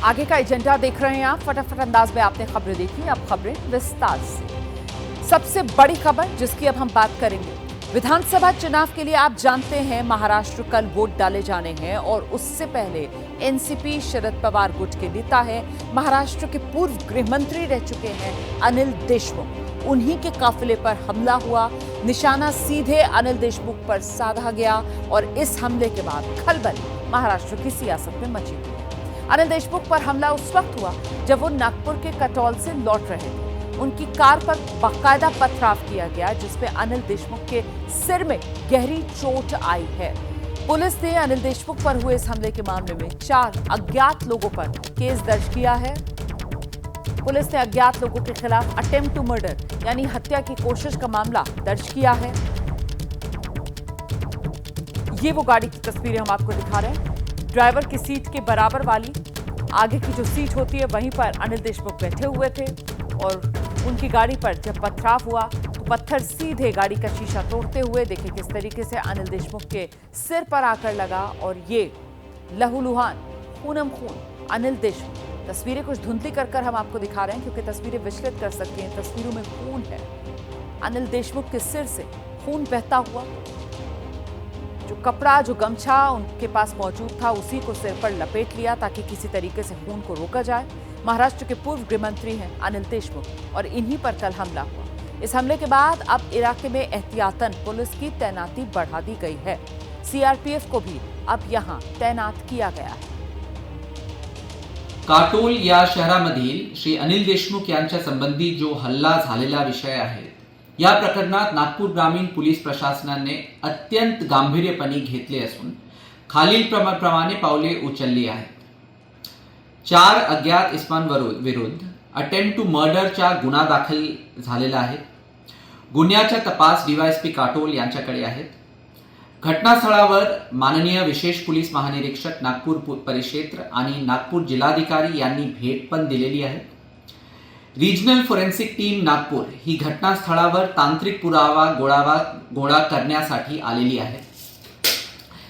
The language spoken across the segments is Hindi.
आगे का एजेंडा देख रहे हैं आप। फटाफट अंदाज में आपने खबरें देखी, अब खबरें विस्तार से। सबसे बड़ी खबर जिसकी अब हम बात करेंगे, विधानसभा चुनाव के लिए आप जानते हैं महाराष्ट्र कल वोट डाले जाने हैं और उससे पहले एनसीपी शरद पवार गुट के नेता है, महाराष्ट्र के पूर्व गृह मंत्री रह चुके हैं अनिल देशमुख। उन्हीं के काफिले पर हमला हुआ, निशाना सीधे अनिल देशमुख पर साधा गया और इस हमले के बाद खलबली महाराष्ट्र की सियासत में मची हुई। अनिल देशमुख पर हमला उस वक्त हुआ जब वो नागपुर के कटौल से लौट रहे थे। उनकी कार पर बाकायदा पथराव किया गया जिसमें अनिल देशमुख के सिर में गहरी चोट आई है। पुलिस ने अनिल देशमुख पर हुए इस हमले के मामले में 4 अज्ञात लोगों पर केस दर्ज किया है। पुलिस ने अज्ञात लोगों के खिलाफ अटेम्प्ट टू मर्डर यानी हत्या की कोशिश का मामला दर्ज किया है। ये वो गाड़ी की तस्वीरें हम आपको दिखा रहे हैं। ड्राइवर की सीट के बराबर वाली आगे की जो सीट होती है वहीं पर अनिल देशमुख बैठे हुए थे और उनकी गाड़ी पर जब पथराव हुआ तो पत्थर सीधे गाड़ी का शीशा तोड़ते हुए देखिए किस तरीके से अनिल देशमुख के सिर पर आकर लगा और ये लहूलुहान खूनम खून अनिल देशमुख। तस्वीरें कुछ धुंधली कर हम आपको दिखा रहे हैं क्योंकि तस्वीरें विचलित कर सकती हैं। तस्वीरों में खून है, अनिल देशमुख के सिर से खून बहता हुआ। जो कपड़ा जो गमछा उनके पास मौजूद था उसी को सिर पर लपेट लिया ताकि किसी तरीके से खून को रोका जाए। महाराष्ट्र के पूर्व गृह मंत्री हैं अनिल देशमुख और इन्हीं पर कल हमला हुआ। इस हमले के बाद अब इलाके में एहतियातन पुलिस की तैनाती बढ़ा दी गई है। सीआरपीएफ को भी अब यहां तैनात किया गया है। काटोल या शहरामधील श्री अनिल देशमुख यांच्या संबंधी जो हल्ला झालेला विषय आहे, या प्रकरणात नागपूर ग्रामीण पोलीस प्रशासनाने अत्यंत गांभीर्यपणे घेतले असून खालील प्रमाणे पावले उचलली आहेत। 4 अज्ञात इसमांविरुद्ध अटेम्प्ट टू मर्डरचा गुन्हा दाखल झालेला आहे। गुन्ह्याचा तपास डीवायएसपी काटोल यांच्याकडे आहेत। घटनास्थळावर माननीय विशेष पोलीस महानिरीक्षक नागपूर परिक्षेत्र आणि नागपूर जिल्हाधिकारी यांनी भेट पण दिलेली आहे। रिजनल फोरेन्सिक टीम नागपूर ही घटनास्थळावर तांत्रिक पुरावा गोळा करण्यासाठी आलेली आहे।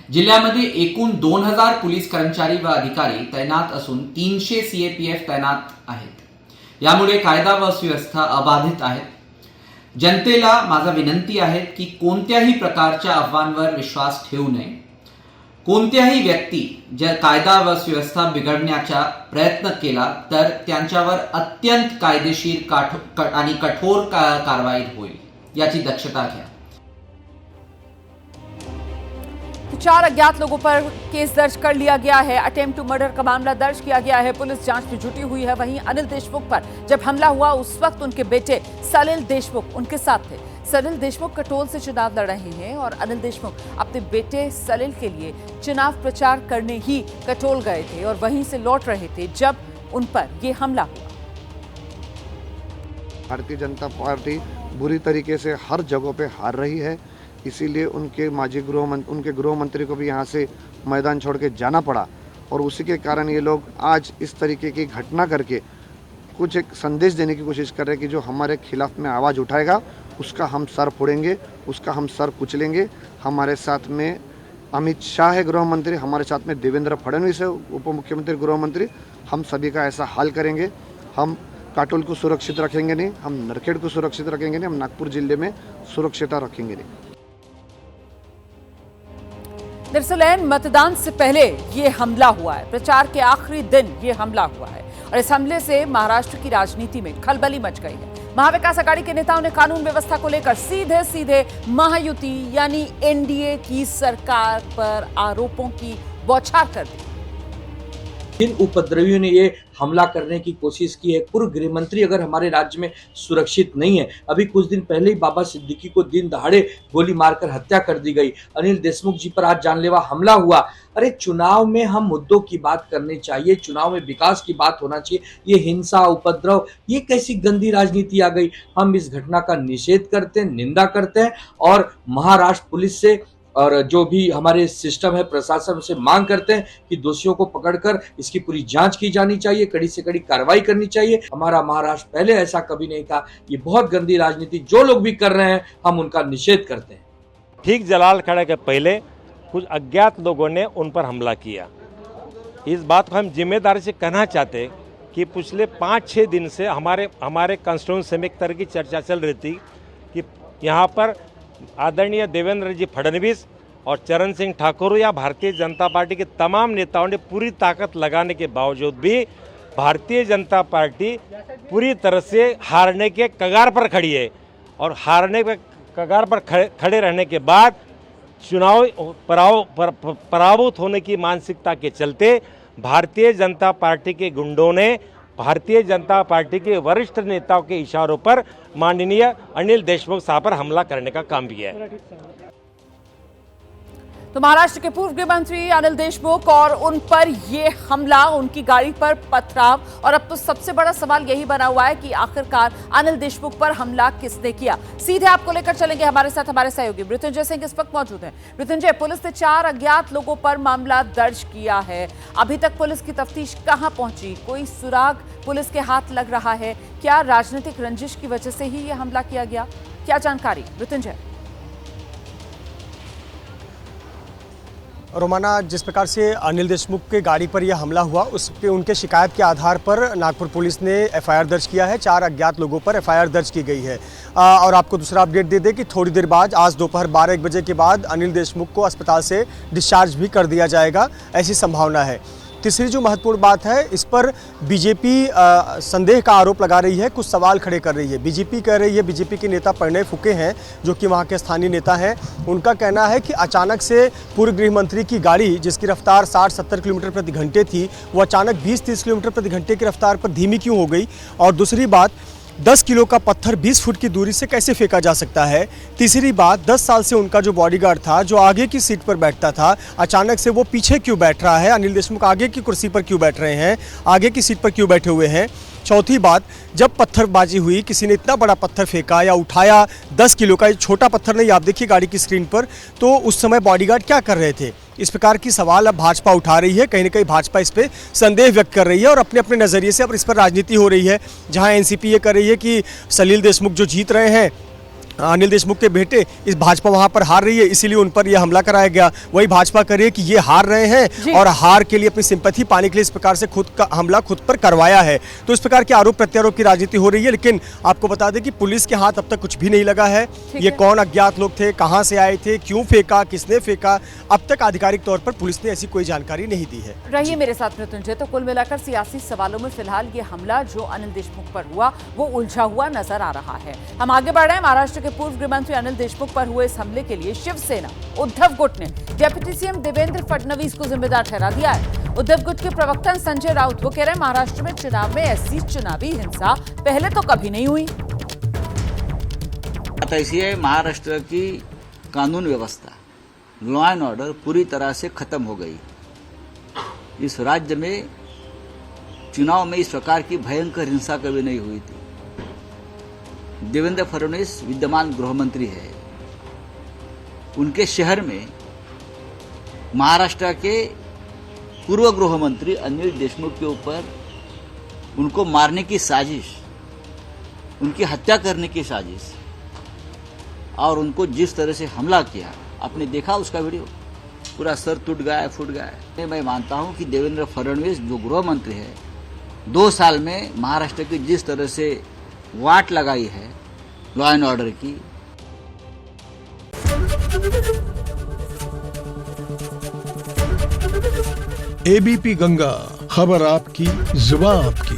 जिल्ह्यामध्ये एकूण 2000 पोलीस कर्मचारी व अधिकारी तैनात असून 300 सीएपीएफ तैनात आहेत। यामुळे कायदा व सुव्यवस्था अबाधित आहे। जनतेला माझा विनंती आहे की कोणत्याही प्रकारच्या अफवांवर विश्वास ठेवू नये। कोणत्याही व्यक्ती जर कायदा व सुव्यवस्था बिघडण्याचा प्रयत्न केला तर त्यांच्यावर अत्यंत कायदेशीर आणि कठोर कारवाई होईल याची दक्षता घ्या। 4 अज्ञात लोगों पर केस दर्ज कर लिया गया है। अटेम्प्ट टू मर्डर का मामला दर्ज किया गया है। पुलिस जांच में जुटी हुई है। वहीं अनिल देशमुख पर जब हमला हुआ उस वक्त उनके बेटे सलिल देशमुख उनके साथ थे। सलिल देशमुख कटौल से चुनाव लड़ रहे हैं और अनिल देशमुख अपने बेटे सलिल के लिए चुनाव प्रचार करने ही कटौल गए थे और वहीं से लौट रहे थे जब उन पर यह हमला हुआ। भारतीय जनता पार्टी बुरी तरीके से हर जगह पे हार रही है, इसीलिए उनके गृह मंत्री को भी यहाँ से मैदान छोड़ के जाना पड़ा और उसी के कारण ये लोग आज इस तरीके की घटना करके कुछ एक संदेश देने की कोशिश कर रहे हैं कि जो हमारे खिलाफ में आवाज़ उठाएगा उसका हम सर फोड़ेंगे, उसका हम सर कुचलेंगे। हमारे साथ में अमित शाह है गृह मंत्री, हमारे साथ में देवेंद्र फडणवीस है उप मुख्यमंत्री गृह मंत्री। हम सभी का ऐसा हाल करेंगे। हम काटोल को सुरक्षित रखेंगे नहीं, हम नरखेड़ को सुरक्षित रखेंगे नहीं, हम नागपुर जिले में सुरक्षिता रखेंगे नहीं। दरअसल मतदान से पहले ये हमला हुआ है, प्रचार के आखिरी दिन ये हमला हुआ है और इस हमले से महाराष्ट्र की राजनीति में खलबली मच गई है। महाविकास आघाड़ी के नेताओं ने कानून व्यवस्था को लेकर सीधे महायुति यानी एनडीए की सरकार पर आरोपों की बौछार कर दी। जिन उपद्रवियों ने ये हमला करने की कोशिश की है, पूर्व गृह मंत्री अगर हमारे राज्य में सुरक्षित नहीं है। अभी कुछ दिन पहले ही बाबा सिद्दीकी को दिन दहाड़े गोली मारकर हत्या कर दी गई। अनिल देशमुख जी पर आज जानलेवा हमला हुआ। अरे चुनाव में हम मुद्दों की बात करनी चाहिए, चुनाव में विकास की बात होना चाहिए। ये हिंसा उपद्रव ये कैसी गंदी राजनीति आ गई। हम इस घटना का निषेध करते हैं, निंदा करते हैं और महाराष्ट्र पुलिस से और जो भी हमारे सिस्टम है प्रशासन से मांग करते हैं कि दोषियों को पकड़कर इसकी पूरी जांच की जानी चाहिए, कड़ी से कड़ी कार्रवाई करनी चाहिए। हमारा महाराष्ट्र पहले ऐसा कभी नहीं था। ये बहुत गंदी राजनीति जो लोग भी कर रहे हैं हम उनका निषेध करते हैं। ठीक जलाल खड़ा के पहले कुछ अज्ञात लोगों ने उन पर हमला किया। इस बात को हम जिम्मेदारी से कहना चाहते हैं कि पिछले 5-6 दिन से हमारे कंस्टिट्यूंसी में एक तरह की चर्चा चल रही थी कि यहाँ पर आदरणीय देवेंद्र जी फडणवीस और चरण सिंह ठाकुर या भारतीय जनता पार्टी के तमाम नेताओं ने पूरी ताकत लगाने के बावजूद भी भारतीय जनता पार्टी पूरी तरह से हारने के कगार पर खड़ी है। और हारने के कगार पर खड़े रहने के बाद चुनाव पराभूत होने की मानसिकता के चलते भारतीय जनता पार्टी के गुंडों ने भारतीय जनता पार्टी के वरिष्ठ नेताओं के इशारों पर माननीय अनिल देशमुख साहब पर हमला करने का काम किया है। तो महाराष्ट्र के पूर्व गृह मंत्री अनिल देशमुख और उन पर ये हमला, उनकी गाड़ी पर पथराव, और अब तो सबसे बड़ा सवाल यही बना हुआ है कि आखिरकार अनिल देशमुख पर हमला किसने किया। सीधे आपको लेकर चलेंगे हमारे साथ हमारे सहयोगी मृत्युंजय सिंह इस वक्त मौजूद हैं। मृत्युंजय, पुलिस ने 4 अज्ञात लोगों पर मामला दर्ज किया है। अभी तक पुलिस की तफ्तीश कहां पहुंची? कोई सुराग पुलिस के हाथ लग रहा है? क्या राजनीतिक रंजिश की वजह से ही यह हमला किया गया? क्या जानकारी मृत्युंजय? रोमाना, जिस प्रकार से अनिल देशमुख के गाड़ी पर यह हमला हुआ उसके उनके शिकायत के आधार पर नागपुर पुलिस ने एफआईआर दर्ज किया है। 4 अज्ञात लोगों पर एफआईआर दर्ज की गई है। और आपको दूसरा अपडेट दे दें कि थोड़ी देर बाद आज दोपहर 12-1 बजे के बाद अनिल देशमुख को अस्पताल से डिस्चार्ज भी कर दिया जाएगा, ऐसी संभावना है। तीसरी जो महत्वपूर्ण बात है, इस पर बीजेपी संदेह का आरोप लगा रही है, कुछ सवाल खड़े कर रही है। बीजेपी कह रही है, बीजेपी के नेता परिणय फुके हैं जो कि वहाँ के स्थानीय नेता हैं, उनका कहना है कि अचानक से पूर्व गृह मंत्री की गाड़ी जिसकी रफ्तार 60-70 किलोमीटर प्रति घंटे थी, वो अचानक 20-30 किलोमीटर प्रति घंटे की रफ्तार पर धीमी क्यों हो गई। और दूसरी बात, 10 किलो का पत्थर 20 फुट की दूरी से कैसे फेंका जा सकता है। तीसरी बात, 10 साल से उनका जो बॉडीगार्ड था, जो आगे की सीट पर बैठता था, अचानक से वो पीछे क्यों बैठ रहा है। अनिल देशमुख आगे की कुर्सी पर क्यों बैठ रहे हैं, आगे की सीट पर क्यों बैठे हुए हैं। चौथी बात, जब पत्थरबाजी हुई, किसी ने इतना बड़ा पत्थर फेंका या उठाया, 10 किलो का, छोटा पत्थर नहीं, आप देखिए गाड़ी की स्क्रीन पर, तो उस समय बॉडीगार्ड क्या कर रहे थे। इस प्रकार की सवाल अब भाजपा उठा रही है। कहीं ना कहीं भाजपा इस पर संदेह व्यक्त कर रही है और अपने अपने नज़रिए से अब इस पर राजनीति हो रही है। जहां एनसीपी ये कर रही है कि सलील देशमुख जो जीत रहे हैं, अनिल देशमुख के बेटे, इस भाजपा वहां पर हार रही है, इसीलिए उन पर यह हमला कराया गया। वही भाजपा कर रही है कि ये हार रहे हैं और हार के लिए अपनी सिंपैथी पाने के लिए इस प्रकार से खुद का हमला खुद पर करवाया है। तो इस प्रकार के आरोप प्रत्यारोप की राजनीति हो रही है। लेकिन आपको बता दें कि पुलिस के हाथ अब तक कुछ भी नहीं लगा है। ये कौन अज्ञात लोग थे, कहां से आए थे, क्यों फेंका, किसने फेंका, अब तक आधिकारिक तौर पर पुलिस ने ऐसी कोई जानकारी नहीं दी है। रहिए मेरे साथ मृत्युंजय। तो कुल मिलाकर सियासी सवालों में फिलहाल ये हमला जो अनिल देशमुख पर हुआ वो उलझा हुआ नजर आ रहा है। हम आगे बढ़ रहे हैं। महाराष्ट्र के पूर्व गृह मंत्री अनिल देशमुख पर हुए इस हमले के लिए शिवसेना उद्धव गुट ने डिप्टी सीएम देवेंद्र फडणवीस को जिम्मेदार ठहरा दिया है। उद्धव गुट के प्रवक्ता संजय राउत वो कह रहे हैं महाराष्ट्र में चुनाव में ऐसी चुनावी हिंसा पहले तो कभी नहीं हुई। बात ऐसी है, महाराष्ट्र की कानून व्यवस्था, लॉ एंड ऑर्डर पूरी तरह से खत्म हो गई। इस राज्य में चुनाव में इस प्रकार की भयंकर हिंसा कभी नहीं हुई थी। देवेंद्र फडणवीस विद्यमान गृह मंत्री है, उनके शहर में महाराष्ट्र के पूर्व गृह मंत्री अनिल देशमुख के ऊपर उनको मारने की साजिश, उनकी हत्या करने की साजिश और उनको जिस तरह से हमला किया, आपने देखा उसका वीडियो, पूरा सर टूट गया, फूट गया। मैं मानता हूं कि देवेंद्र फडणवीस जो गृह मंत्री है, 2 साल में महाराष्ट्र की जिस तरह से वाट लगाई है लॉ एंड ऑर्डर की। एबीपी गंगा, खबर आपकी, जुबान आपकी।